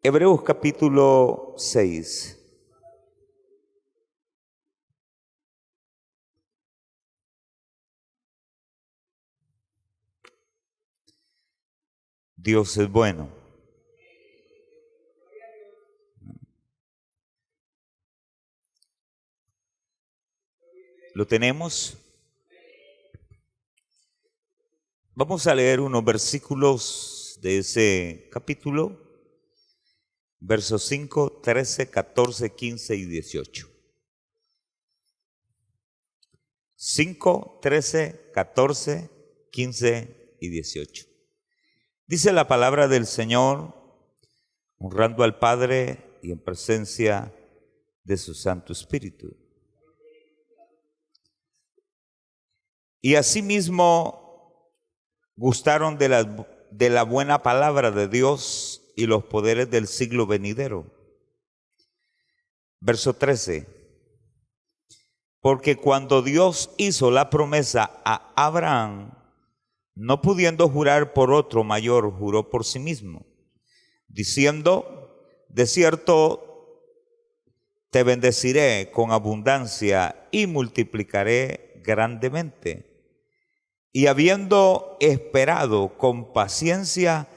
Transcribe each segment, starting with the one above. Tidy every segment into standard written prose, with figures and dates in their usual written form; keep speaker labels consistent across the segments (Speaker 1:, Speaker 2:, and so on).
Speaker 1: Hebreos capítulo 6. Dios es bueno. ¿Lo tenemos? Vamos a leer unos versículos de ese capítulo, versos 5, 13, 14, 15 y 18. 5, 13, 14, 15 y 18. Dice la palabra del Señor, honrando al Padre y en presencia de su Santo Espíritu. Y asimismo gustaron de la buena palabra de Dios y los poderes del siglo venidero. Verso 13. Porque cuando Dios hizo la promesa a Abraham, no pudiendo jurar por otro mayor, juró por sí mismo, diciendo: de cierto te bendeciré con abundancia y multiplicaré grandemente. Y habiendo esperado con paciencia,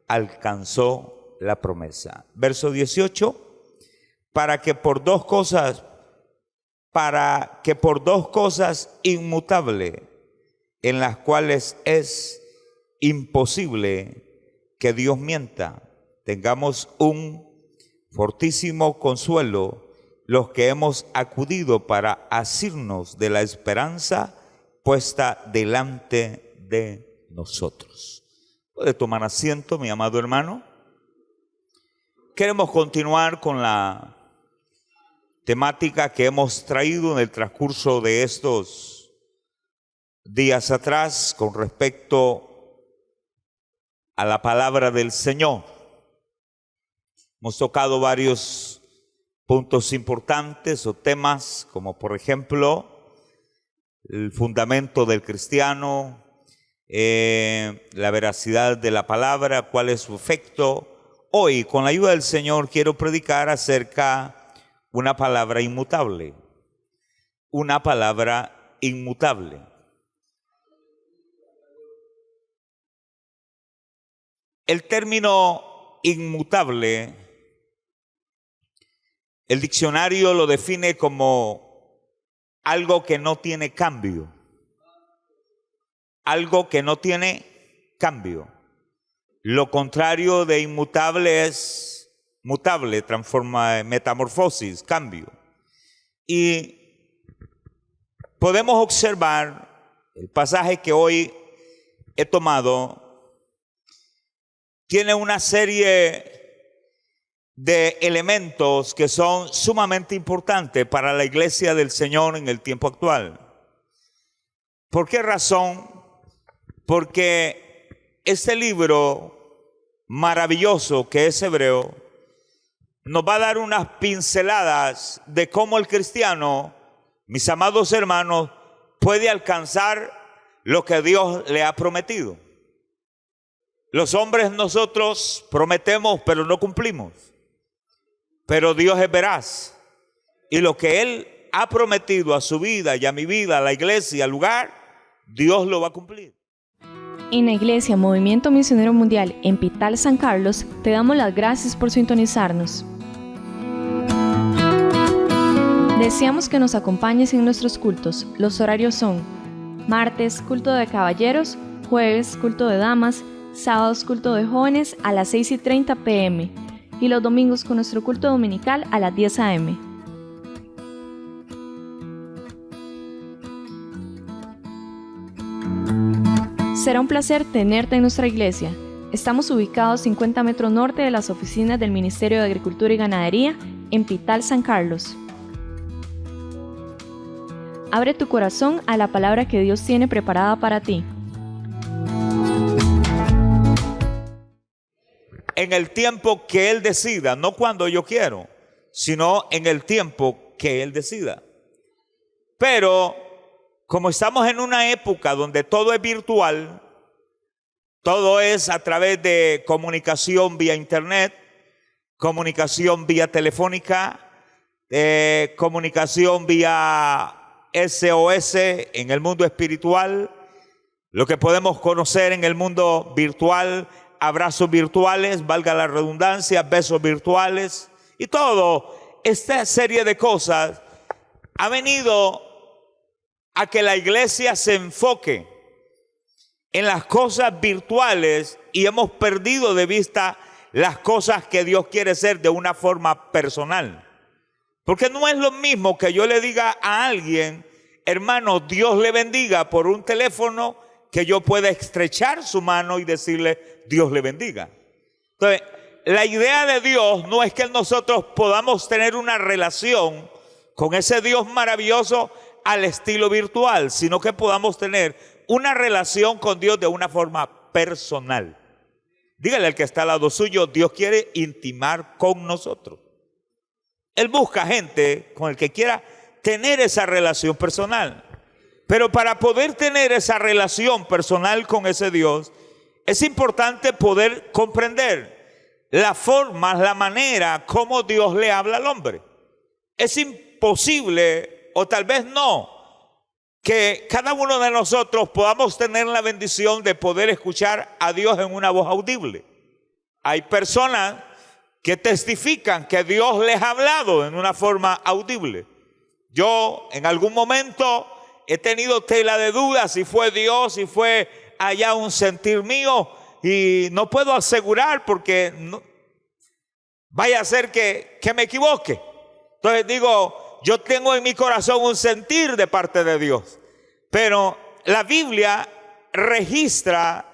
Speaker 1: alcanzó la promesa. Verso 18, para que por dos cosas inmutables, en las cuales es imposible que Dios mienta, tengamos un fortísimo consuelo los que hemos acudido para asirnos de la esperanza puesta delante de nosotros. Puede tomar asiento, mi amado hermano. Queremos continuar con la temática que hemos traído en el transcurso de estos días atrás con respecto a la palabra del Señor. Hemos tocado varios puntos importantes o temas, como por ejemplo el fundamento del cristiano, la veracidad de la palabra, cuál es su efecto. Hoy, con la ayuda del Señor, quiero predicar acerca de una palabra inmutable. Una palabra inmutable. El término inmutable, el diccionario lo define como algo que no tiene cambio. Algo que no tiene cambio. Lo contrario de inmutable es mutable, transforma, metamorfosis, cambio. Y podemos observar el pasaje que hoy he tomado. Tiene una serie de elementos que son sumamente importantes para la iglesia del Señor en el tiempo actual. ¿Por qué razón? Porque este libro maravilloso que es Hebreo nos va a dar unas pinceladas de cómo el cristiano, mis amados hermanos, puede alcanzar lo que Dios le ha prometido. Los hombres nosotros prometemos pero no cumplimos. Pero Dios es veraz, y lo que Él ha prometido a su vida y a mi vida, a la iglesia, al lugar, Dios lo va a cumplir.
Speaker 2: En la Iglesia Movimiento Misionero Mundial en Pital, San Carlos, te damos las gracias por sintonizarnos. Deseamos que nos acompañes en nuestros cultos. Los horarios son: martes, culto de caballeros; jueves, culto de damas; sábados, culto de jóvenes a las 6:30 p.m. y los domingos con nuestro culto dominical a las 10 a.m. Será un placer tenerte en nuestra iglesia. Estamos ubicados 50 metros norte de las oficinas del Ministerio de Agricultura y Ganadería en Pital, San Carlos. Abre tu corazón a la palabra que Dios tiene preparada para ti.
Speaker 1: En el tiempo que Él decida, no cuando yo quiero, sino en el tiempo que Él decida. Pero como estamos en una época donde todo es virtual, todo es a través de comunicación vía internet, comunicación vía telefónica, comunicación vía SOS en el mundo espiritual, lo que podemos conocer en el mundo virtual, abrazos virtuales, valga la redundancia, besos virtuales y todo. Esta serie de cosas ha venido a que la iglesia se enfoque en las cosas virtuales y hemos perdido de vista las cosas que Dios quiere hacer de una forma personal. Porque no es lo mismo que yo le diga a alguien, hermano, Dios le bendiga por un teléfono, que yo pueda estrechar su mano y decirle, Dios le bendiga. Entonces, la idea de Dios no es que nosotros podamos tener una relación con ese Dios maravilloso al estilo virtual, sino que podamos tener una relación con Dios de una forma personal. Dígale al que está al lado suyo, Dios quiere intimar con nosotros. Él busca gente con el que quiera tener esa relación personal. Pero para poder tener esa relación personal con ese Dios, es importante poder comprender la forma, la manera como Dios le habla al hombre. Es imposible, o tal vez no, que cada uno de nosotros podamos tener la bendición de poder escuchar a Dios en una voz audible. Hay personas que testifican que Dios les ha hablado en una forma audible. Yo en algún momento he tenido tela de dudas si fue Dios, si fue allá un sentir mío, y no puedo asegurar porque no, vaya a ser que me equivoque. Entonces digo, yo tengo en mi corazón un sentir de parte de Dios, pero la Biblia registra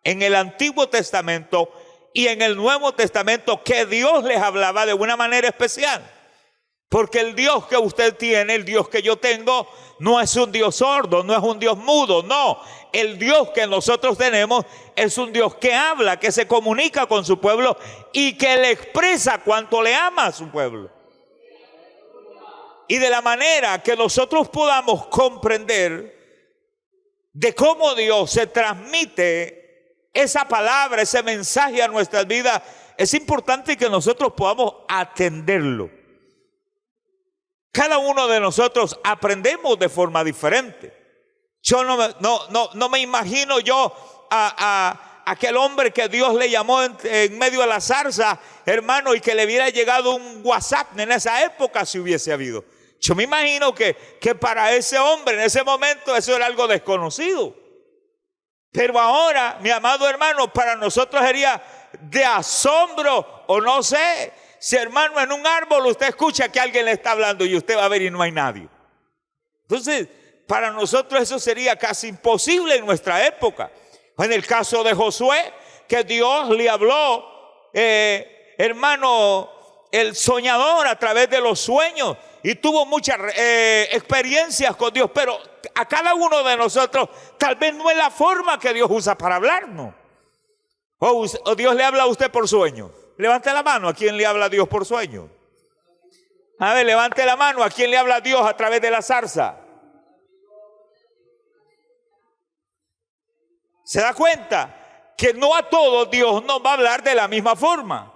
Speaker 1: en el Antiguo Testamento y en el Nuevo Testamento que Dios les hablaba de una manera especial. Porque el Dios que usted tiene, el Dios que yo tengo, no es un Dios sordo, no es un Dios mudo, no. El Dios que nosotros tenemos es un Dios que habla, que se comunica con su pueblo y que le expresa cuánto le ama a su pueblo. Y de la manera que nosotros podamos comprender de cómo Dios se transmite esa palabra, ese mensaje a nuestras vidas, es importante que nosotros podamos atenderlo. Cada uno de nosotros aprendemos de forma diferente. Yo no me imagino yo a aquel hombre que Dios le llamó en medio de la zarza, hermano, y que le hubiera llegado un WhatsApp en esa época si hubiese habido. Yo me imagino que para ese hombre en ese momento eso era algo desconocido. Pero ahora, mi amado hermano, para nosotros sería de asombro, o no sé, si hermano en un árbol usted escucha que alguien le está hablando y usted va a ver y no hay nadie. Entonces, para nosotros eso sería casi imposible en nuestra época. En el caso de Josué, que Dios le habló, hermano, el soñador a través de los sueños, y tuvo muchas experiencias con Dios, pero a cada uno de nosotros tal vez no es la forma que Dios usa para hablarnos. O Dios le habla a usted por sueño. Levante la mano a quien le habla a Dios por sueño. A ver, levante la mano a quien le habla a Dios a través de la zarza. ¿Se da cuenta? Que no a todos Dios nos va a hablar de la misma forma.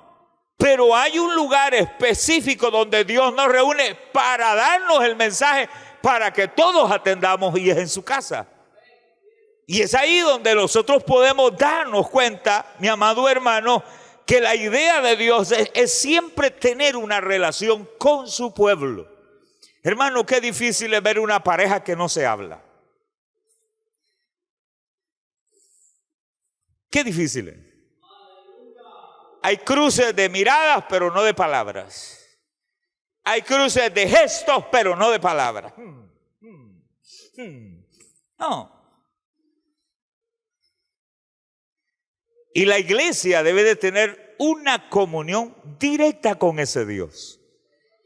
Speaker 1: Pero hay un lugar específico donde Dios nos reúne para darnos el mensaje para que todos atendamos, y es en su casa. Y es ahí donde nosotros podemos darnos cuenta, mi amado hermano, que la idea de Dios es siempre tener una relación con su pueblo. Hermano, qué difícil es ver una pareja que no se habla. Qué difícil es. Hay cruces de miradas, pero no de palabras. Hay cruces de gestos, pero no de palabras. No. Y la iglesia debe de tener una comunión directa con ese Dios.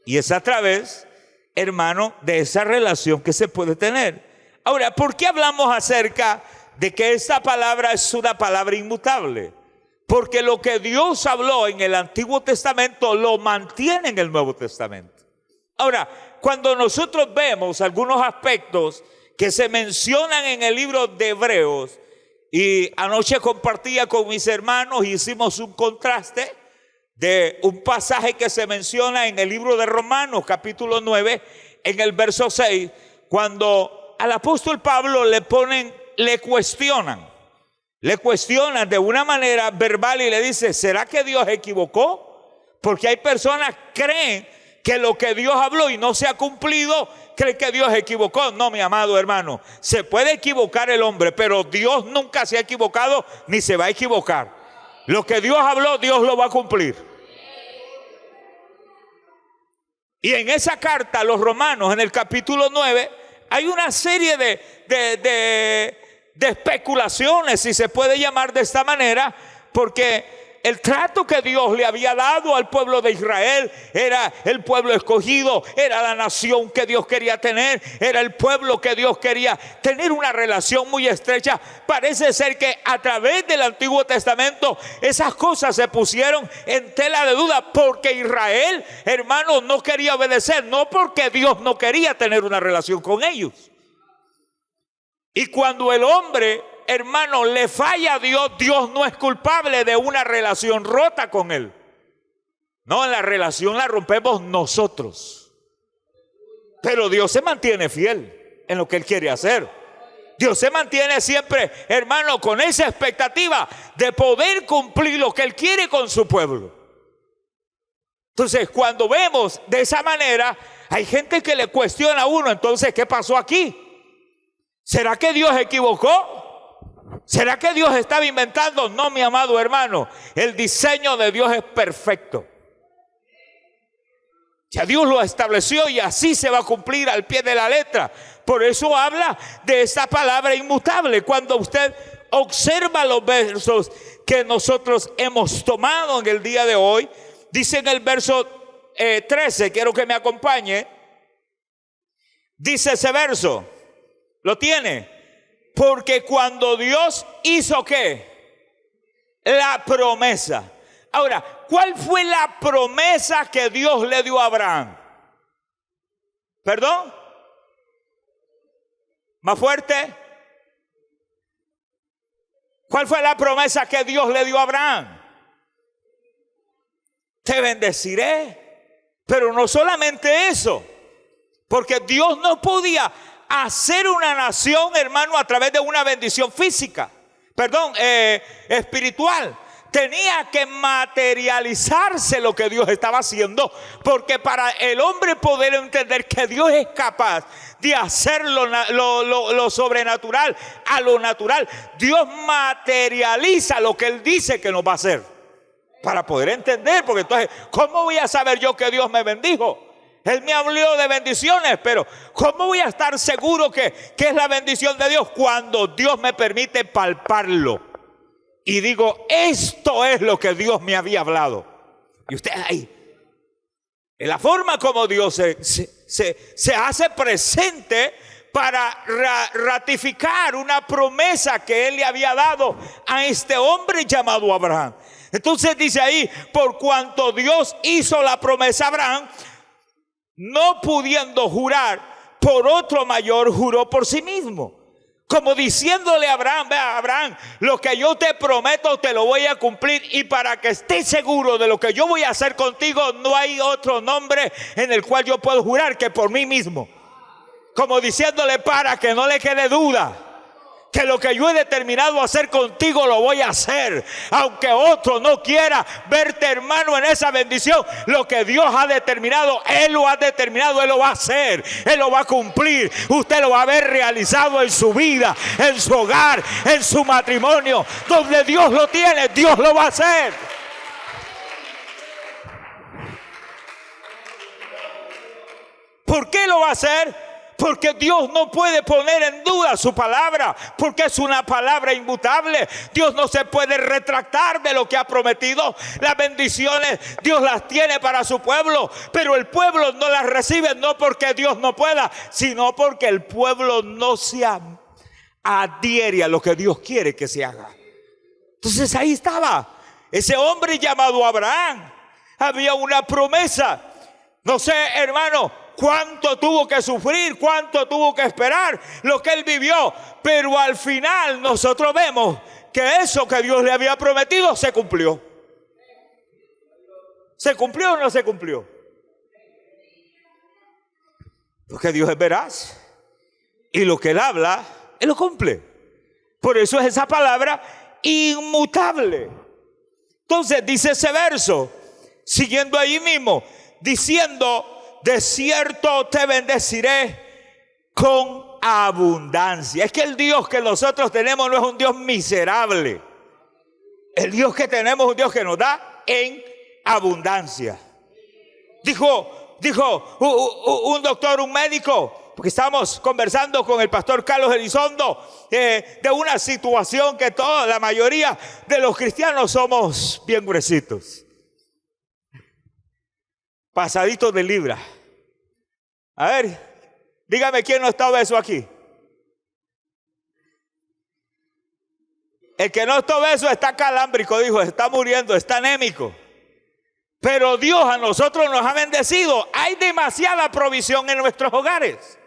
Speaker 1: Y es a través, hermano, de esa relación que se puede tener. Ahora, ¿por qué hablamos acerca de que esta palabra es una palabra inmutable? Porque lo que Dios habló en el Antiguo Testamento lo mantiene en el Nuevo Testamento. Ahora, cuando nosotros vemos algunos aspectos que se mencionan en el libro de Hebreos, y anoche compartía con mis hermanos y hicimos un contraste, de un pasaje que se menciona en el libro de Romanos, capítulo 9, en el verso 6, cuando al apóstol Pablo le cuestionan de una manera verbal y le dice: ¿será que Dios equivocó? Porque hay personas que creen que lo que Dios habló y no se ha cumplido, creen que Dios equivocó. No, mi amado hermano, se puede equivocar el hombre, pero Dios nunca se ha equivocado ni se va a equivocar. Lo que Dios habló, Dios lo va a cumplir. Y en esa carta a los romanos, en el capítulo 9, hay una serie de especulaciones, si se puede llamar de esta manera, porque el trato que Dios le había dado al pueblo de Israel era el pueblo escogido, era la nación que Dios quería tener, era el pueblo que Dios quería tener una relación muy estrecha. Parece ser que a través del Antiguo Testamento esas cosas se pusieron en tela de duda, porque Israel, hermanos, no quería obedecer, no porque Dios no quería tener una relación con ellos. Y cuando el hombre, hermano, le falla a Dios, Dios no es culpable de una relación rota con él. No, la relación la rompemos nosotros. Pero Dios se mantiene fiel en lo que Él quiere hacer. Dios se mantiene siempre, hermano, con esa expectativa de poder cumplir lo que Él quiere con su pueblo. Entonces, cuando vemos de esa manera, hay gente que le cuestiona a uno: entonces, ¿qué pasó aquí? ¿Será que Dios equivocó? ¿Será que Dios estaba inventando? No, mi amado hermano, el diseño de Dios es perfecto. Ya Dios lo estableció y así se va a cumplir al pie de la letra. Por eso habla de esta palabra inmutable. Cuando usted observa los versos que nosotros hemos tomado en el día de hoy, dice en el verso 13, quiero que me acompañe, dice ese verso, ¿lo tiene? Porque cuando Dios hizo ¿qué? La promesa. Ahora, ¿cuál fue la promesa que Dios le dio a Abraham? ¿Perdón? ¿Más fuerte? ¿Cuál fue la promesa que Dios le dio a Abraham? Te bendeciré. Pero no solamente eso, porque Dios no podía hacer una nación, hermano, a través de una bendición física, espiritual. Tenía que materializarse lo que Dios estaba haciendo, porque para el hombre poder entender que Dios es capaz de hacer lo sobrenatural a lo natural, Dios materializa lo que Él dice que nos va a hacer, para poder entender. Porque entonces, ¿cómo voy a saber yo que Dios me bendijo? Él me habló de bendiciones, pero ¿cómo voy a estar seguro que es la bendición de Dios cuando Dios me permite palparlo? Y digo, esto es lo que Dios me había hablado. Y usted ahí, en la forma como Dios se hace presente para ratificar una promesa que Él le había dado a este hombre llamado Abraham. Entonces dice ahí, por cuanto Dios hizo la promesa a Abraham, no pudiendo jurar por otro mayor, juró por sí mismo, como diciéndole a Abraham: vea, Abraham, lo que yo te prometo te lo voy a cumplir, y para que estés seguro de lo que yo voy a hacer contigo, no hay otro nombre en el cual yo puedo jurar que por mí mismo. Como diciéndole, para que no le quede duda, que lo que yo he determinado hacer contigo lo voy a hacer, aunque otro no quiera verte, hermano, en esa bendición. Lo que Dios ha determinado, Él lo ha determinado, Él lo va a hacer, Él lo va a cumplir. Usted lo va a ver realizado en su vida, en su hogar, en su matrimonio. Donde Dios lo tiene, Dios lo va a hacer. ¿Por qué lo va a hacer? Porque Dios no puede poner en duda su palabra, porque es una palabra inmutable. Dios no se puede retractar de lo que ha prometido. Las bendiciones Dios las tiene para su pueblo, pero el pueblo no las recibe, no porque Dios no pueda, sino porque el pueblo no se adhiere a lo que Dios quiere que se haga. Entonces ahí estaba ese hombre llamado Abraham. Había una promesa. No sé, hermano, cuánto tuvo que sufrir, cuánto tuvo que esperar, lo que él vivió, pero al final nosotros vemos que eso que Dios le había prometido se cumplió. ¿Se cumplió o no se cumplió? Porque Dios es veraz. Y lo que Él habla, Él lo cumple. Por eso es esa palabra inmutable. Entonces dice ese verso, siguiendo ahí mismo, diciendo, de cierto te bendeciré con abundancia. Es que el Dios que nosotros tenemos no es un Dios miserable. El Dios que tenemos es un Dios que nos da en abundancia. Dijo un doctor, un médico, porque estábamos conversando con el pastor Carlos Elizondo de una situación que la mayoría de los cristianos somos bien gruesitos, pasaditos de libra. A ver, dígame quién no está obeso aquí. El que no está obeso está calámbrico, dijo, está muriendo, está anémico. Pero Dios a nosotros nos ha bendecido. Hay demasiada provisión en nuestros hogares,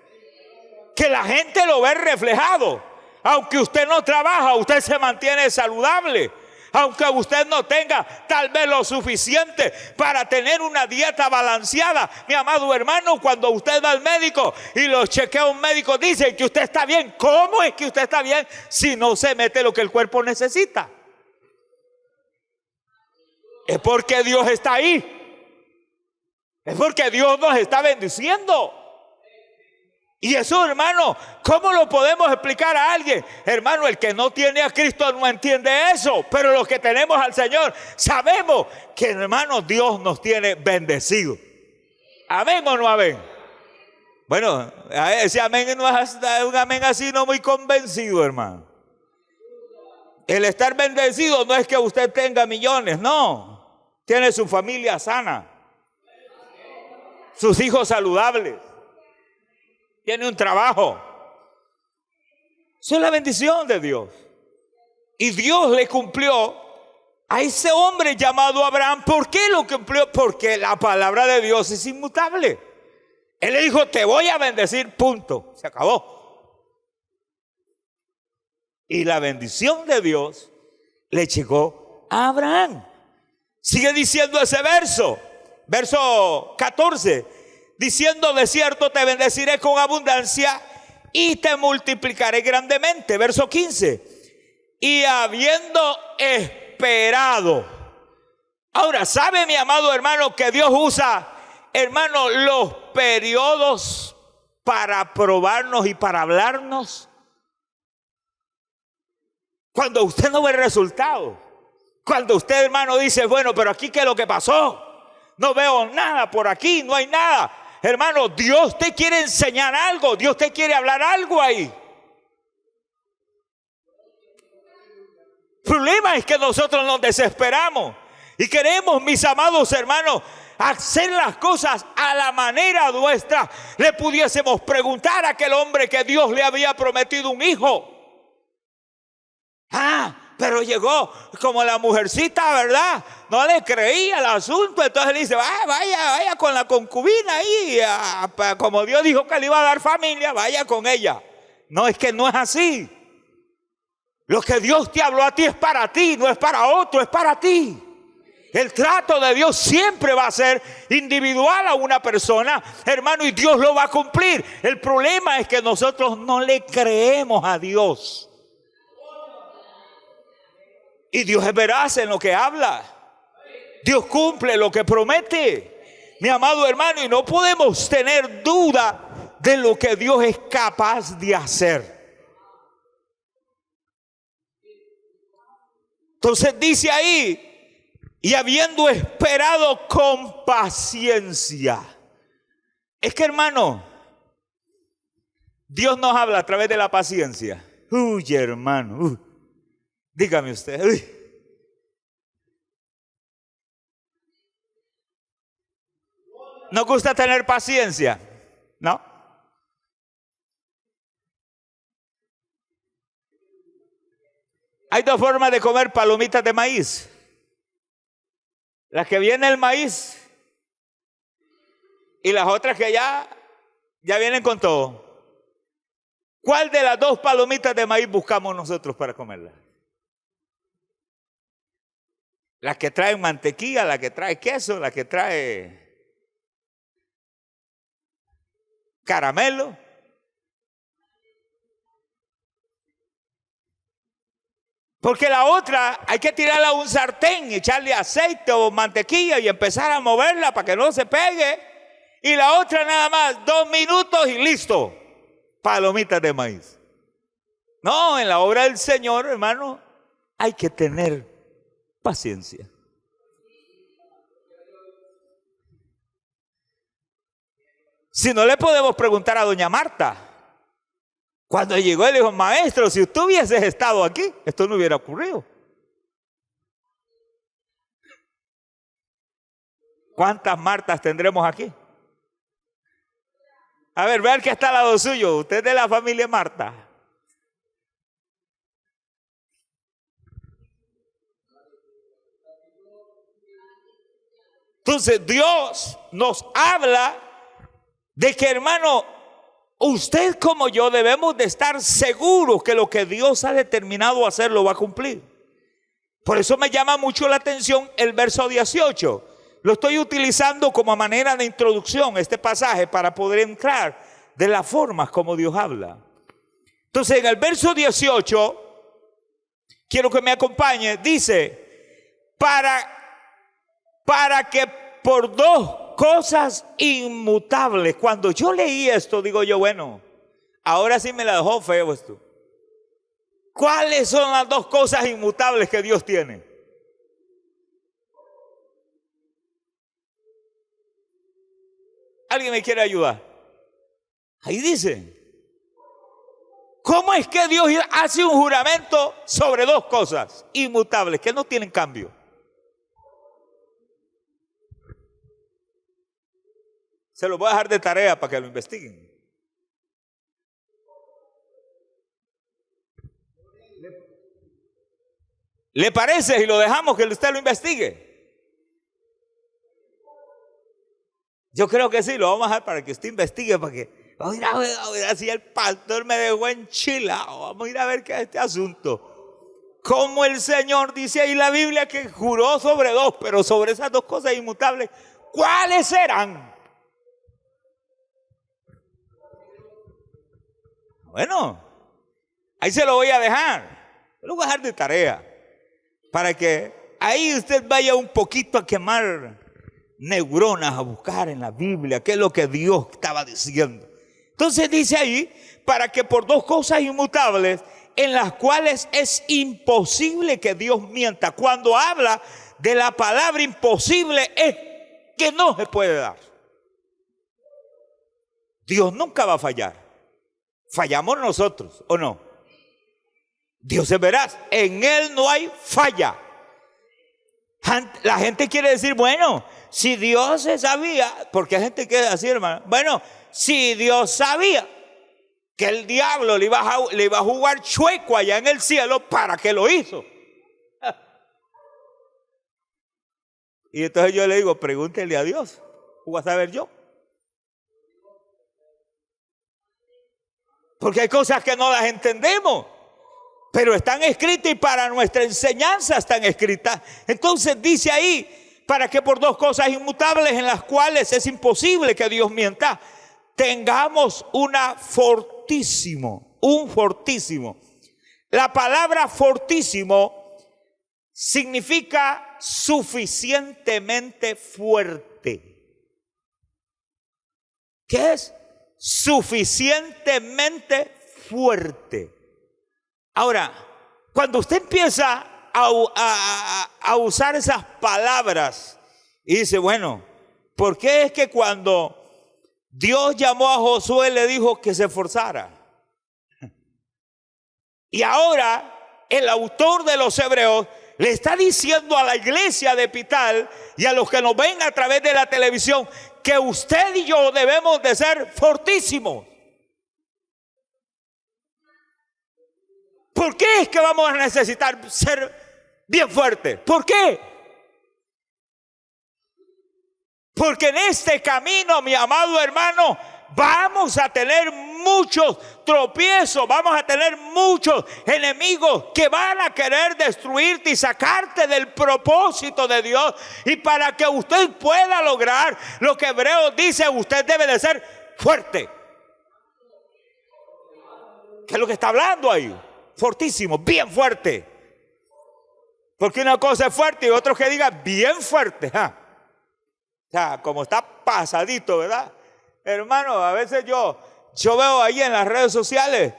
Speaker 1: que la gente lo ve reflejado. Aunque usted no trabaja, usted se mantiene saludable. Aunque usted no tenga tal vez lo suficiente para tener una dieta balanceada. Mi amado hermano, cuando usted va al médico y lo chequea un médico, dice que usted está bien. ¿Cómo es que usted está bien si no se mete lo que el cuerpo necesita? Es porque Dios está ahí. Es porque Dios nos está bendiciendo. Y eso, hermano, ¿cómo lo podemos explicar a alguien? Hermano, el que no tiene a Cristo no entiende eso. Pero los que tenemos al Señor sabemos que, hermano, Dios nos tiene bendecido. ¿Amén o no amén? Bueno, ese amén no es un amén así, no muy convencido, hermano. El estar bendecido no es que usted tenga millones, no. Tiene su familia sana, sus hijos saludables, tiene un trabajo. Eso es la bendición de Dios. Y Dios le cumplió a ese hombre llamado Abraham. ¿Por qué lo cumplió? Porque la palabra de Dios es inmutable. Él le dijo, te voy a bendecir, punto. Se acabó. Y la bendición de Dios le llegó a Abraham. Sigue diciendo ese verso 14, diciendo, de cierto te bendeciré con abundancia y te multiplicaré grandemente. Verso 15, y habiendo esperado. Ahora, ¿sabe mi amado hermano que Dios usa, hermano, los periodos para probarnos y para hablarnos? Cuando usted no ve el resultado. Cuando usted, hermano, dice, bueno, pero aquí ¿qué es lo que pasó? No veo nada por aquí, no hay nada. Hermano, Dios te quiere enseñar algo, Dios te quiere hablar algo ahí. El problema es que nosotros nos desesperamos y queremos, mis amados hermanos, hacer las cosas a la manera nuestra. Le pudiésemos preguntar a aquel hombre que Dios le había prometido un hijo. Pero llegó como la mujercita, ¿verdad? No le creía el asunto. Entonces le dice, vaya con la concubina ahí. Como Dios dijo que le iba a dar familia, vaya con ella. No, es que no es así. Lo que Dios te habló a ti es para ti, no es para otro, es para ti. El trato de Dios siempre va a ser individual a una persona, hermano, y Dios lo va a cumplir. El problema es que nosotros no le creemos a Dios. Y Dios es veraz en lo que habla. Dios cumple lo que promete, mi amado hermano, y no podemos tener duda de lo que Dios es capaz de hacer. Entonces dice ahí, y habiendo esperado con paciencia. Es que, hermano, Dios nos habla a través de la paciencia. Uy, hermano, dígame usted. ¿No gusta tener paciencia? ¿No? Hay dos formas de comer palomitas de maíz. Las que viene el maíz y las otras que ya vienen con todo. ¿Cuál de las dos palomitas de maíz buscamos nosotros para comerlas? La que trae mantequilla, la que trae queso, la que trae caramelo. Porque la otra hay que tirarla a un sartén, echarle aceite o mantequilla y empezar a moverla para que no se pegue. Y la otra nada más, 2 minutos y listo. Palomitas de maíz. No, en la obra del Señor, hermano, hay que tener paciencia. Si no, le podemos preguntar a doña Marta. Cuando llegó, él dijo: maestro, si usted hubieses estado aquí, esto no hubiera ocurrido. ¿Cuántas Martas tendremos aquí? A ver, vean que está al lado suyo. Usted es de la familia Marta. Entonces, Dios nos habla de que, hermano, usted como yo debemos de estar seguros que lo que Dios ha determinado hacer lo va a cumplir. Por eso me llama mucho la atención el verso 18. Lo estoy utilizando como manera de introducción este pasaje para poder entrar de las formas como Dios habla. Entonces, en el verso 18, quiero que me acompañe, dice: para que por 2 cosas inmutables. Cuando yo leí esto, digo yo, bueno, ahora sí me la dejó feo esto. ¿Cuáles son las 2 cosas inmutables que Dios tiene? ¿Alguien me quiere ayudar? Ahí dice. ¿Cómo es que Dios hace un juramento sobre 2 cosas inmutables que no tienen cambio? Se los voy a dejar de tarea para que lo investiguen. ¿Le parece si lo dejamos que usted lo investigue? Yo creo que sí, lo vamos a dejar para que usted investigue, para que vamos a ir a ver si el pastor me dejó enchilado. Vamos a ir a ver qué es este asunto. Como el Señor dice ahí en la Biblia que juró sobre 2, pero sobre esas 2 cosas inmutables, ¿cuáles serán? Bueno, ahí se lo voy a dejar. Lo voy a dejar de tarea para que ahí usted vaya un poquito a quemar neuronas, a buscar en la Biblia qué es lo que Dios estaba diciendo. Entonces dice ahí: para que por 2 cosas inmutables en las cuales es imposible que Dios mienta. Cuando habla de la palabra imposible, es que no se puede dar. Dios nunca va a fallar. Fallamos nosotros, ¿o no? Dios es veraz, en Él no hay falla. La gente quiere decir, bueno, si Dios se sabía, porque hay gente que es así, hermano. Bueno, si Dios sabía que el diablo le iba a jugar chueco allá en el cielo, ¿para qué lo hizo? Y entonces yo le digo, pregúntele a Dios, ¿voy a saber yo? Porque hay cosas que no las entendemos, pero están escritas y para nuestra enseñanza están escritas. Entonces dice ahí: para que por 2 cosas inmutables en las cuales es imposible que Dios mienta, tengamos un fortísimo. La palabra fortísimo significa suficientemente fuerte. ¿Qué es? Suficientemente fuerte. Ahora, cuando usted empieza a usar esas palabras y dice, bueno, ¿por qué es que cuando Dios llamó a Josué le dijo que se esforzara? Y ahora el autor de los Hebreos le está diciendo a la iglesia de Pital y a los que nos ven a través de la televisión que usted y yo debemos de ser fortísimos. ¿Por qué es que vamos a necesitar ser bien fuertes? ¿Por qué? Porque en este camino, mi amado hermano, vamos a tener muchos tropiezos, vamos a tener muchos enemigos que van a querer destruirte y sacarte del propósito de Dios. Y para que usted pueda lograr lo que Hebreos dice, usted debe de ser fuerte. ¿Qué es lo que está hablando ahí? Fortísimo, bien fuerte. Porque una cosa es fuerte y otro que diga bien fuerte. O sea, como está pasadito, ¿verdad? Hermano, a veces yo veo ahí en las redes sociales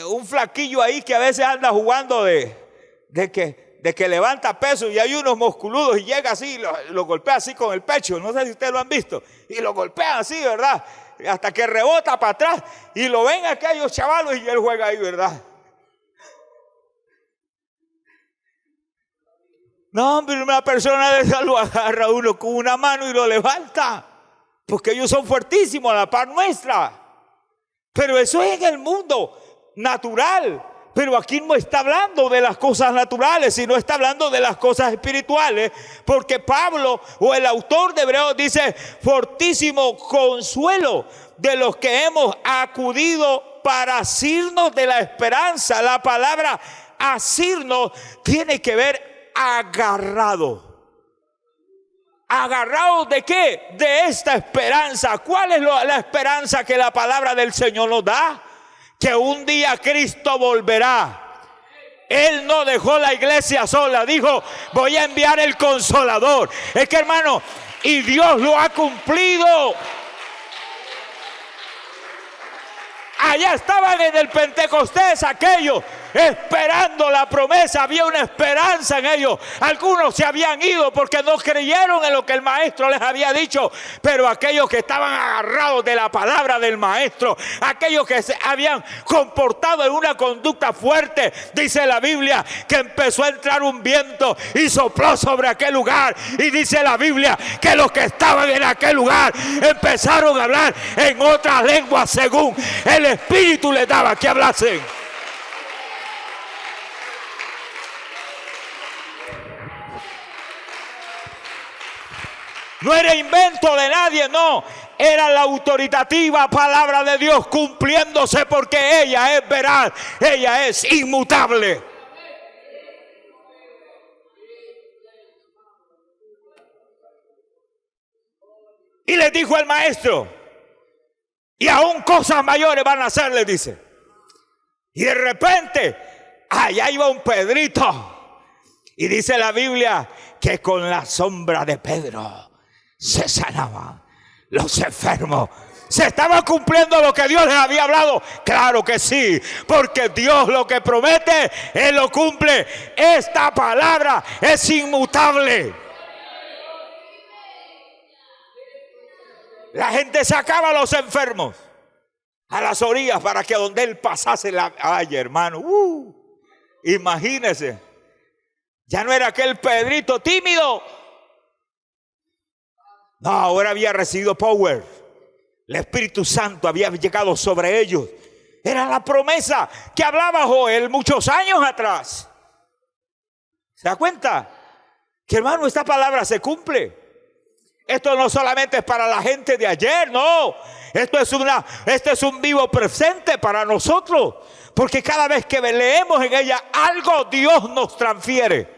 Speaker 1: un flaquillo ahí que a veces anda jugando de que levanta peso, y hay unos musculudos y llega así, lo golpea así con el pecho. No sé si ustedes lo han visto. Y lo golpea así, ¿verdad? Hasta que rebota para atrás y lo ven aquellos chavalos y él juega ahí, ¿verdad? No, hombre, una persona de esa lo agarra uno con una mano y lo levanta, porque ellos son fuertísimos a la par nuestra. Pero eso es en el mundo natural. Pero aquí no está hablando de las cosas naturales, sino está hablando de las cosas espirituales. Porque Pablo, o el autor de Hebreos, dice: fortísimo consuelo de los que hemos acudido para asirnos de la esperanza. La palabra asirnos tiene que ver agarrado. ¿Agarrados de qué? De esta esperanza. ¿Cuál es la esperanza que la palabra del Señor nos da? Que un día Cristo volverá. Él no dejó la iglesia sola. Dijo: voy a enviar el Consolador. Es que, hermano, y Dios lo ha cumplido. Allá estaban en el Pentecostés aquellos esperando la promesa. Había una esperanza en ellos. Algunos se habían ido porque no creyeron en lo que el maestro les había dicho, pero aquellos que estaban agarrados de la palabra del maestro, aquellos que se habían comportado en una conducta fuerte, dice la Biblia que empezó a entrar un viento y sopló sobre aquel lugar, y dice la Biblia que los que estaban en aquel lugar empezaron a hablar en otras lenguas según el Espíritu les daba que hablasen. No era invento de nadie, no. Era la autoritativa palabra de Dios cumpliéndose, porque ella es veraz, ella es inmutable. Y les dijo el maestro: y aún cosas mayores van a hacer, les dice. Y de repente, allá iba un Pedrito. Y dice la Biblia que con la sombra de Pedro se sanaban los enfermos. ¿Se estaba cumpliendo lo que Dios les había hablado? Claro que sí, porque Dios lo que promete, Él lo cumple. Esta palabra es inmutable. La gente sacaba a los enfermos a las orillas para que donde Él pasase ay, hermano, imagínese. Ya no era aquel Pedrito tímido. No, ahora había recibido power. El Espíritu Santo había llegado sobre ellos. Era la promesa que hablaba Joel muchos años atrás. ¿Se da cuenta? Que, hermano, esta palabra se cumple. Esto no solamente es para la gente de ayer, no. Esto es un vivo presente para nosotros. Porque cada vez que leemos en ella algo, Dios nos transfiere.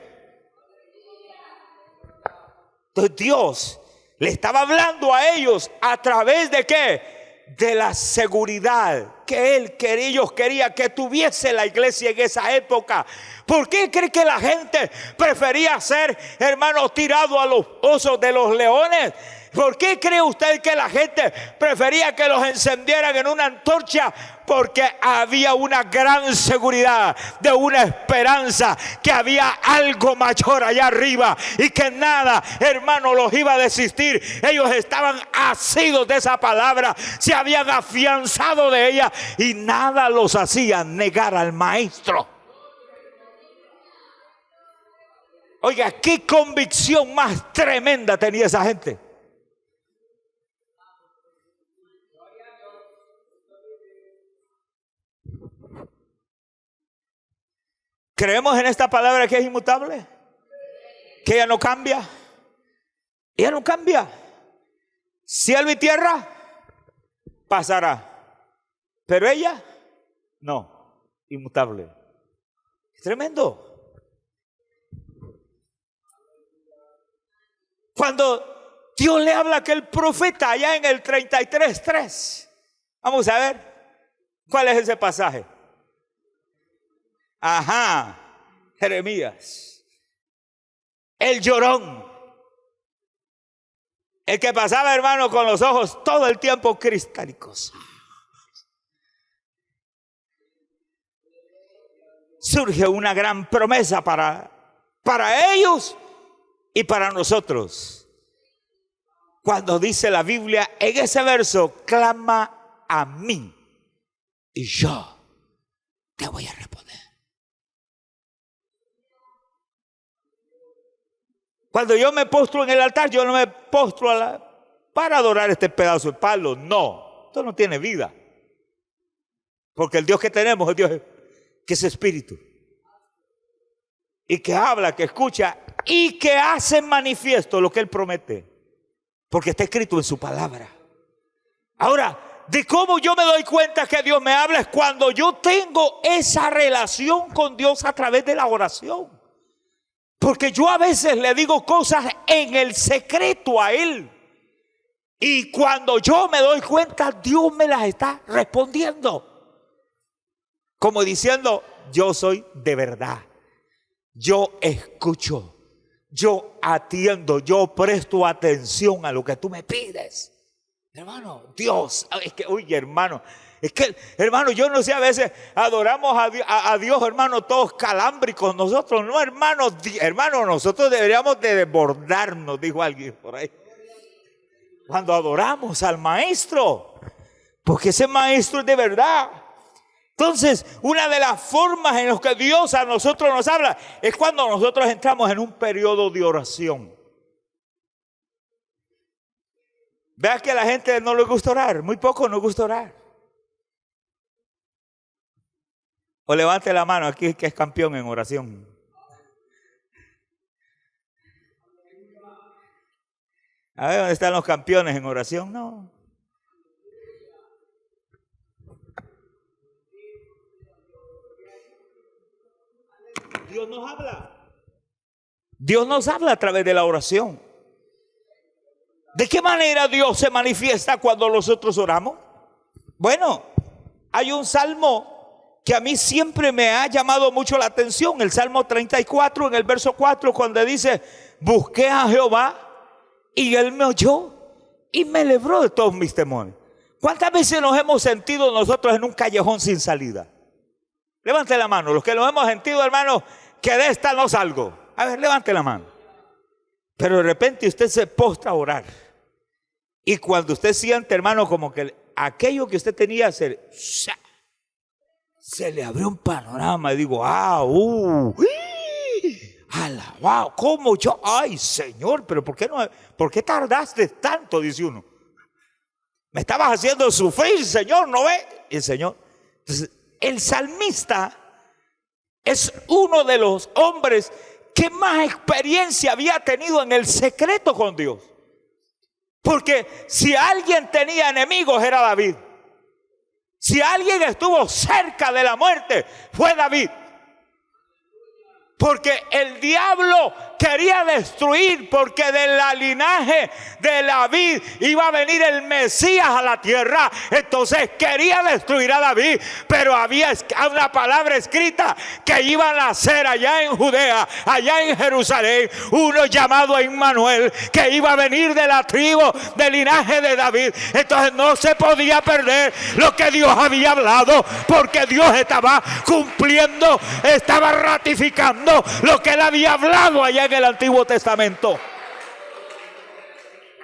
Speaker 1: Entonces Dios le estaba hablando a ellos a través de ¿qué? De la seguridad que ellos querían que tuviese la iglesia en esa época. ¿Por qué cree que la gente prefería ser, hermano, tirado a los osos de los leones? ¿Por qué cree usted que la gente prefería que los encendieran en una antorcha? Porque había una gran seguridad de una esperanza, que había algo mayor allá arriba y que nada, hermano, los iba a desistir. Ellos estaban asidos de esa palabra, se habían afianzado de ella y nada los hacía negar al maestro. Oiga, qué convicción más tremenda tenía esa gente. ¿Creemos en esta palabra que es inmutable? ¿Que ella no cambia? Ella no cambia. Cielo y tierra pasará, pero ella No, inmutable. Es tremendo. Cuando Dios le habla a aquel profeta allá en el 33:3. Vamos a ver, ¿cuál es ese pasaje? Ajá, Jeremías. El llorón. El que pasaba, hermano, con los ojos todo el tiempo cristálicos. Surge una gran promesa para ellos y para nosotros. Cuando dice la Biblia en ese verso, clama a mí y yo te voy a responder. Cuando yo me postro en el altar, yo no me postro para adorar este pedazo de palo. No, esto no tiene vida. Porque el Dios que tenemos es Dios que es espíritu. Y que habla, que escucha y que hace manifiesto lo que Él promete. Porque está escrito en su palabra. Ahora, de cómo yo me doy cuenta que Dios me habla es cuando yo tengo esa relación con Dios a través de la oración. Porque yo a veces le digo cosas en el secreto a Él. Y cuando yo me doy cuenta, Dios me las está respondiendo. Como diciendo, yo soy de verdad. Yo escucho. Yo atiendo. Yo presto atención a lo que tú me pides. Hermano, Dios. Es que, oye, hermano. Es que, hermano, yo no sé, a veces adoramos a Dios, hermano, todos calámbricos. Nosotros no, hermano, nosotros deberíamos de desbordarnos, dijo alguien por ahí. Cuando adoramos al maestro, porque ese maestro es de verdad. Entonces, una de las formas en las que Dios a nosotros nos habla es cuando nosotros entramos en un periodo de oración. Vea que a la gente no le gusta orar, muy poco nos gusta orar. O levante la mano aquí que es campeón en oración. A ver, ¿dónde están los campeones en oración? No. Dios nos habla. Dios nos habla a través de la oración. ¿De qué manera Dios se manifiesta cuando nosotros oramos? Bueno, hay un salmo que a mí siempre me ha llamado mucho la atención, el Salmo 34, en el verso 4, cuando dice, busqué a Jehová y Él me oyó y me libró de todos mis temores. ¿Cuántas veces nos hemos sentido nosotros en un callejón sin salida? Levante la mano, los que nos hemos sentido, hermano, que de esta no salgo. A ver, levante la mano. Pero de repente usted se postra a orar. Y cuando usted siente, hermano, como que aquello que usted tenía se le abrió un panorama y digo, alabado, ¿cómo yo? Ay, Señor, pero ¿por qué tardaste tanto? Dice uno. Me estabas haciendo sufrir, Señor, ¿no ves? Y el Señor. Entonces, el salmista es uno de los hombres que más experiencia había tenido en el secreto con Dios. Porque si alguien tenía enemigos era David. Si alguien estuvo cerca de la muerte, fue David. Porque el diablo quería destruir, porque de la linaje de David iba a venir el Mesías a la tierra. Entonces quería destruir a David, pero había una palabra escrita que iba a nacer allá en Judea, allá en Jerusalén, uno llamado Emmanuel, que iba a venir de la tribu del linaje de David. Entonces no se podía perder lo que Dios había hablado, porque Dios estaba cumpliendo, estaba ratificando lo que Él había hablado allá en el Antiguo Testamento.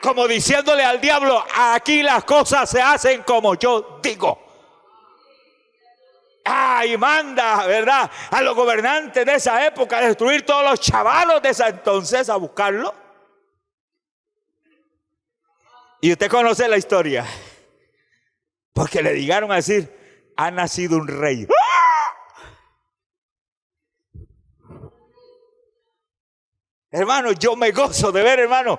Speaker 1: Como diciéndole al diablo, aquí las cosas se hacen como yo digo. Y manda, ¿verdad?, a los gobernantes de esa época a destruir todos los chavalos de esa entonces, a buscarlo. Y usted conoce la historia, porque le llegaron a decir, ha nacido un rey. Hermano, yo me gozo de ver, hermano,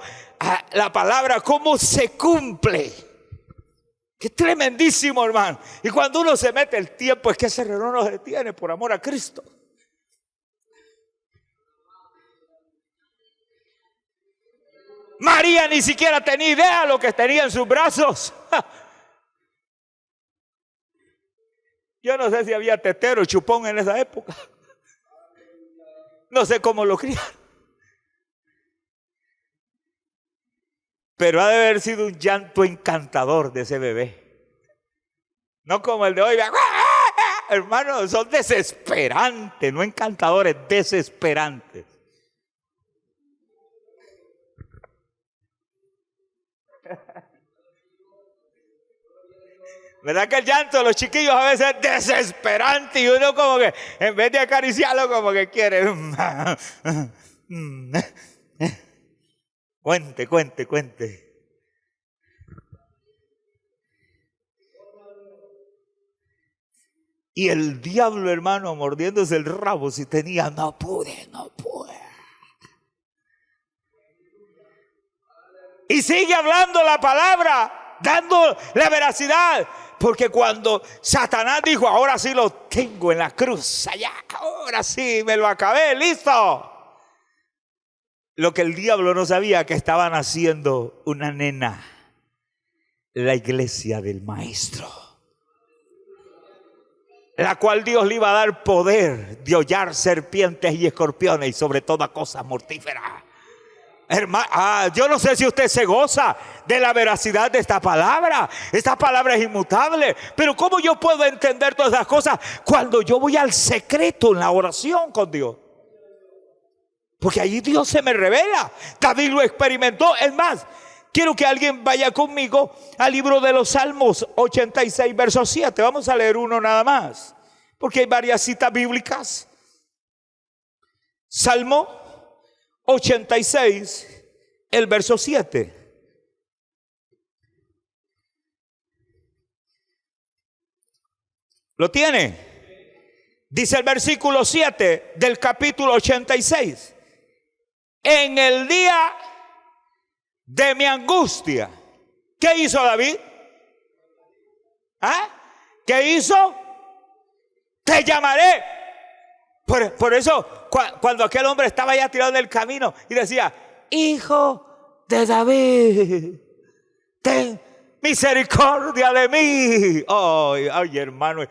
Speaker 1: la palabra cómo se cumple. Qué tremendísimo, hermano. Y cuando uno se mete el tiempo, es que ese reloj no se detiene por amor a Cristo. María ni siquiera tenía idea de lo que tenía en sus brazos. Yo no sé si había tetero o chupón en esa época. No sé cómo lo criaron. Pero ha de haber sido un llanto encantador de ese bebé. No como el de hoy. Hermanos, son desesperantes, no encantadores, desesperantes. ¿Verdad que el llanto de los chiquillos a veces es desesperante y uno como que en vez de acariciarlo como que quiere? Cuente. Y el diablo, hermano, mordiéndose el rabo si tenía, no pude. Y sigue hablando la palabra, dando la veracidad. Porque cuando Satanás dijo, ahora sí lo tengo en la cruz, allá, ahora sí me lo acabé, listo. Lo que el diablo no sabía, que estaban haciendo una nena, la iglesia del maestro, la cual Dios le iba a dar poder de hollar serpientes y escorpiones y sobre todas cosas mortíferas. Hermano, yo no sé si usted se goza de la veracidad de esta palabra. Esta palabra es inmutable. Pero ¿cómo yo puedo entender todas esas cosas cuando yo voy al secreto en la oración con Dios? Porque allí Dios se me revela. David lo experimentó. Es más, quiero que alguien vaya conmigo al libro de los Salmos 86, verso 7. Vamos a leer uno nada más, porque hay varias citas bíblicas. Salmo 86, el verso 7. ¿Lo tiene? Dice el versículo 7 del capítulo 86. En el día de mi angustia, ¿qué hizo David? ¿Qué hizo? Te llamaré. Por eso, cuando aquel hombre estaba ya tirado del camino y decía, hijo de David, ten misericordia de mí. Ay, hermano.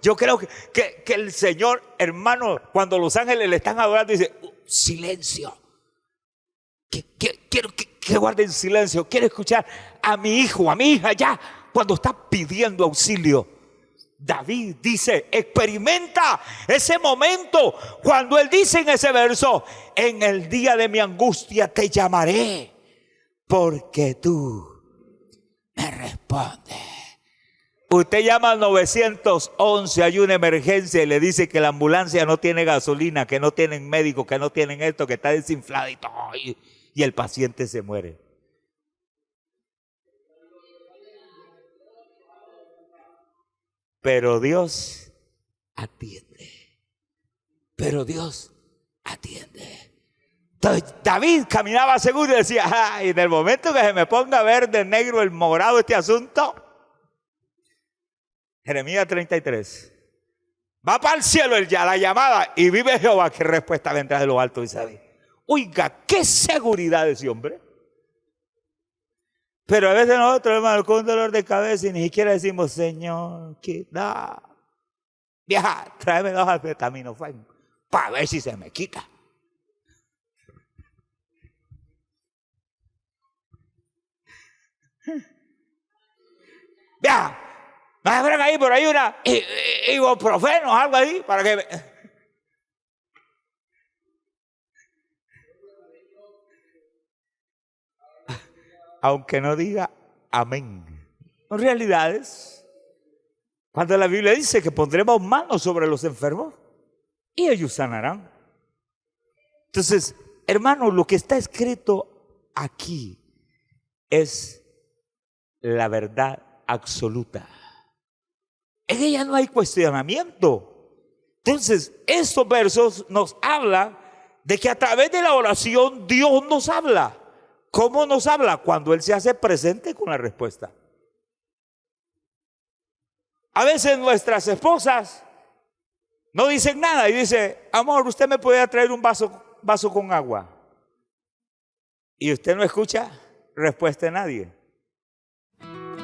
Speaker 1: Yo creo que el Señor, hermano, cuando los ángeles le están adorando, dice, silencio. Quiero que guarden silencio. Quiero escuchar a mi hijo, a mi hija ya, cuando está pidiendo auxilio. David dice, experimenta ese momento cuando él dice en ese verso, en el día de mi angustia te llamaré, porque tú me respondes. Usted llama al 911, hay una emergencia y le dice que la ambulancia no tiene gasolina, que no tienen médico, que no tienen esto, que está desinflada y todo, y el paciente se muere. Pero Dios atiende. Entonces David caminaba seguro y decía, ay, en el momento que se me ponga verde, negro, el morado este asunto. Jeremías 33. Va para el cielo la llamada y vive Jehová, que respuesta vendrá de lo alto, dice David. Oiga, qué seguridad ese hombre. Pero a veces nosotros, hermano, con un dolor de cabeza y ni siquiera decimos, Señor, quita. Vieja, tráeme 2 acetaminofén para ver si se me quita. Vieja, me habrán ahí por ahí una ibuprofeno o algo ahí para que aunque no diga amén. Son realidades. Cuando la Biblia dice que pondremos manos sobre los enfermos y ellos sanarán. Entonces, hermano, lo que está escrito aquí es la verdad absoluta. En ella no hay cuestionamiento. Entonces, estos versos nos hablan de que a través de la oración Dios nos habla. ¿Cómo nos habla? Cuando Él se hace presente con la respuesta. A veces nuestras esposas no dicen nada y dice, amor, ¿usted me puede traer un vaso con agua? Y usted no escucha respuesta de nadie.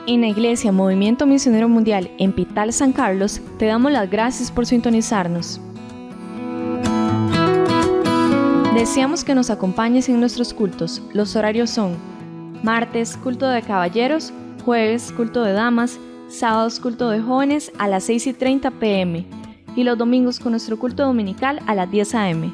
Speaker 2: En la Iglesia Movimiento Misionero Mundial en Pital San Carlos, te damos las gracias por sintonizarnos. Deseamos que nos acompañes en nuestros cultos. Los horarios son: martes, culto de caballeros; jueves, culto de damas; sábados, culto de jóvenes a las 6:30 p.m. y los domingos con nuestro culto dominical a las 10 a.m.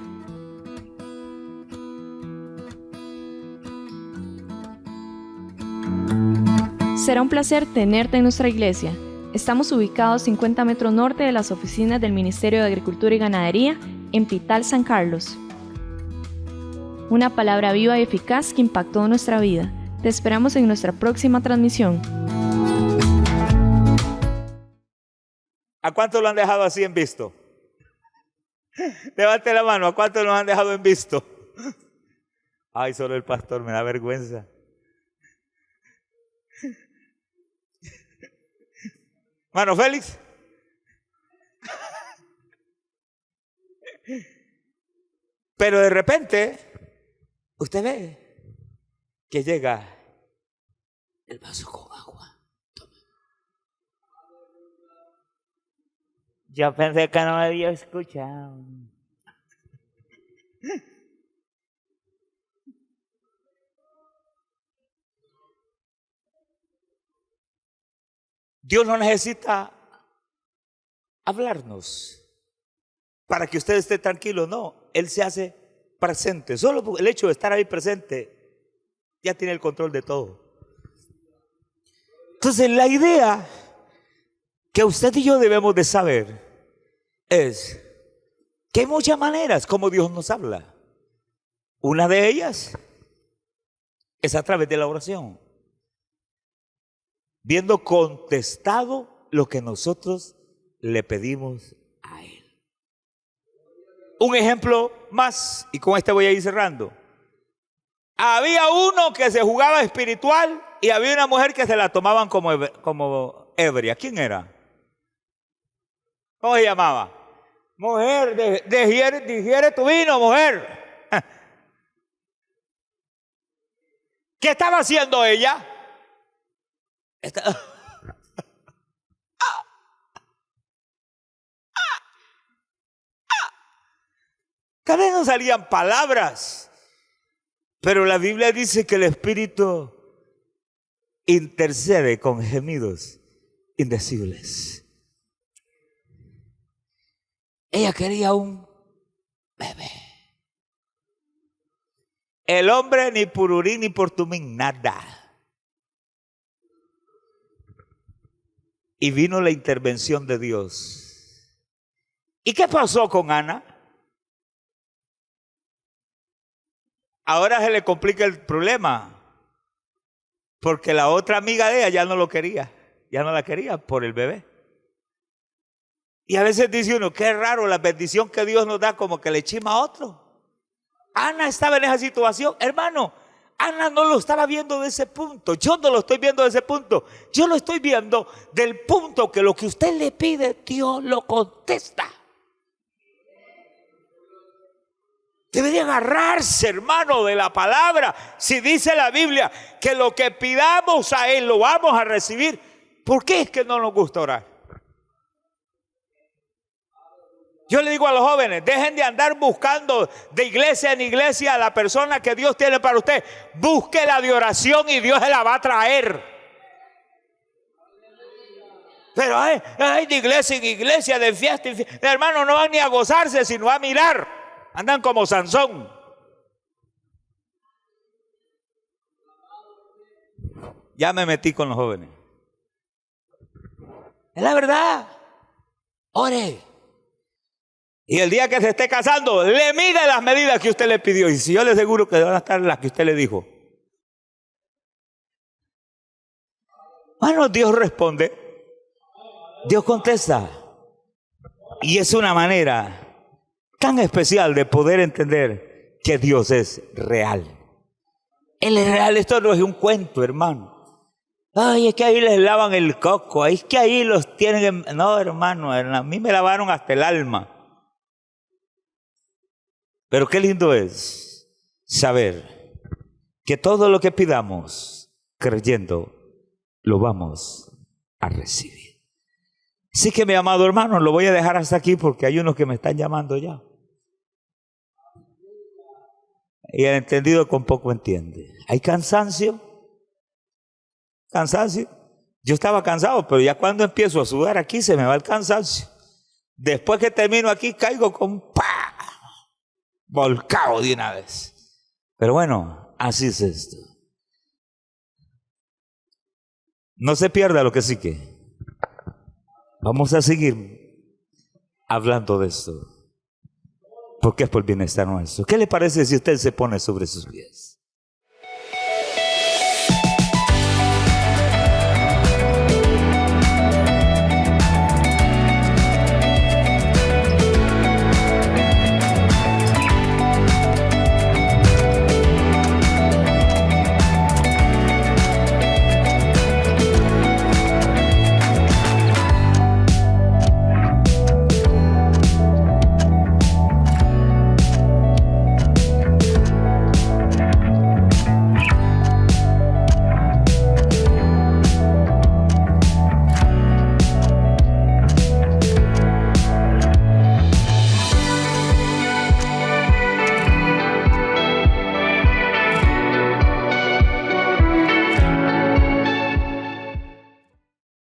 Speaker 2: Será un placer tenerte en nuestra iglesia. Estamos ubicados 50 metros norte de las oficinas del Ministerio de Agricultura y Ganadería en Pital San Carlos. Una palabra viva y eficaz que impactó nuestra vida. Te esperamos en nuestra próxima transmisión.
Speaker 1: ¿A cuántos lo han dejado así en visto? Levante la mano, ¿a cuántos lo han dejado en visto? Ay, solo el pastor, me da vergüenza. Hermano Félix. Pero de repente, usted ve que llega el vaso con agua. Toma. Yo pensé que no me había escuchado. Dios no necesita hablarnos para que usted esté tranquilo, no. Él se hace presente. Solo por el hecho de estar ahí presente ya tiene el control de todo. Entonces la idea que usted y yo debemos de saber es que hay muchas maneras como Dios nos habla. Una de ellas es a través de la oración, viendo contestado lo que nosotros le pedimos a Él. Un ejemplo más, y con este voy a ir cerrando. Había uno que se jugaba espiritual y había una mujer que se la tomaban como ebria. ¿Quién era? ¿Cómo se llamaba? Mujer, digiere tu vino, mujer. ¿Qué estaba haciendo ella? Tal vez no salían palabras, pero la Biblia dice que el Espíritu intercede con gemidos indecibles. Ella quería un bebé. El hombre ni pururín ni portumín, nada. Y vino la intervención de Dios. ¿Y qué pasó con Ana? Ahora se le complica el problema, porque la otra amiga de ella ya no lo quería, ya no la quería por el bebé. Y a veces dice uno, qué raro la bendición que Dios nos da, como que le chima a otro. Ana estaba en esa situación, hermano. Ana no lo estaba viendo de ese punto. Yo no lo estoy viendo de ese punto. Yo lo estoy viendo del punto que lo que usted le pide, Dios lo contesta. Debería agarrarse, hermano, de la palabra. Si dice la Biblia que lo que pidamos a Él lo vamos a recibir, ¿por qué es que no nos gusta orar? Yo le digo a los jóvenes, dejen de andar buscando de iglesia en iglesia a la persona que Dios tiene para usted. Búsquela de oración y Dios se la va a traer. Pero hay de iglesia en iglesia, de fiesta en fiesta. Hermano, no van ni a gozarse, sino a mirar. Andan como Sansón. Ya me metí con los jóvenes. Es la verdad. Ore. Y el día que se esté casando, le mide las medidas que usted le pidió. Y si yo le aseguro que van a estar las que usted le dijo. Bueno, Dios responde. Dios contesta. Y es una manera tan especial de poder entender que Dios es real. Él es real. Esto no es un cuento, hermano. Ay, es que ahí les lavan el coco, es que ahí los tienen. No, hermano, a mí me lavaron hasta el alma. Pero qué lindo es saber que todo lo que pidamos, creyendo, lo vamos a recibir. Así que, mi amado hermano, lo voy a dejar hasta aquí porque hay unos que me están llamando ya. Y el entendido con poco entiende. Hay cansancio. Cansancio. Yo estaba cansado, pero ya cuando empiezo a sudar aquí se me va el cansancio. Después que termino aquí caigo con ¡pah! Volcado de una vez. Pero bueno, así es esto. No se pierda lo que sí que. Vamos a seguir hablando de esto. Porque es por bienestar nuestro. ¿Qué le parece si usted se pone sobre sus pies?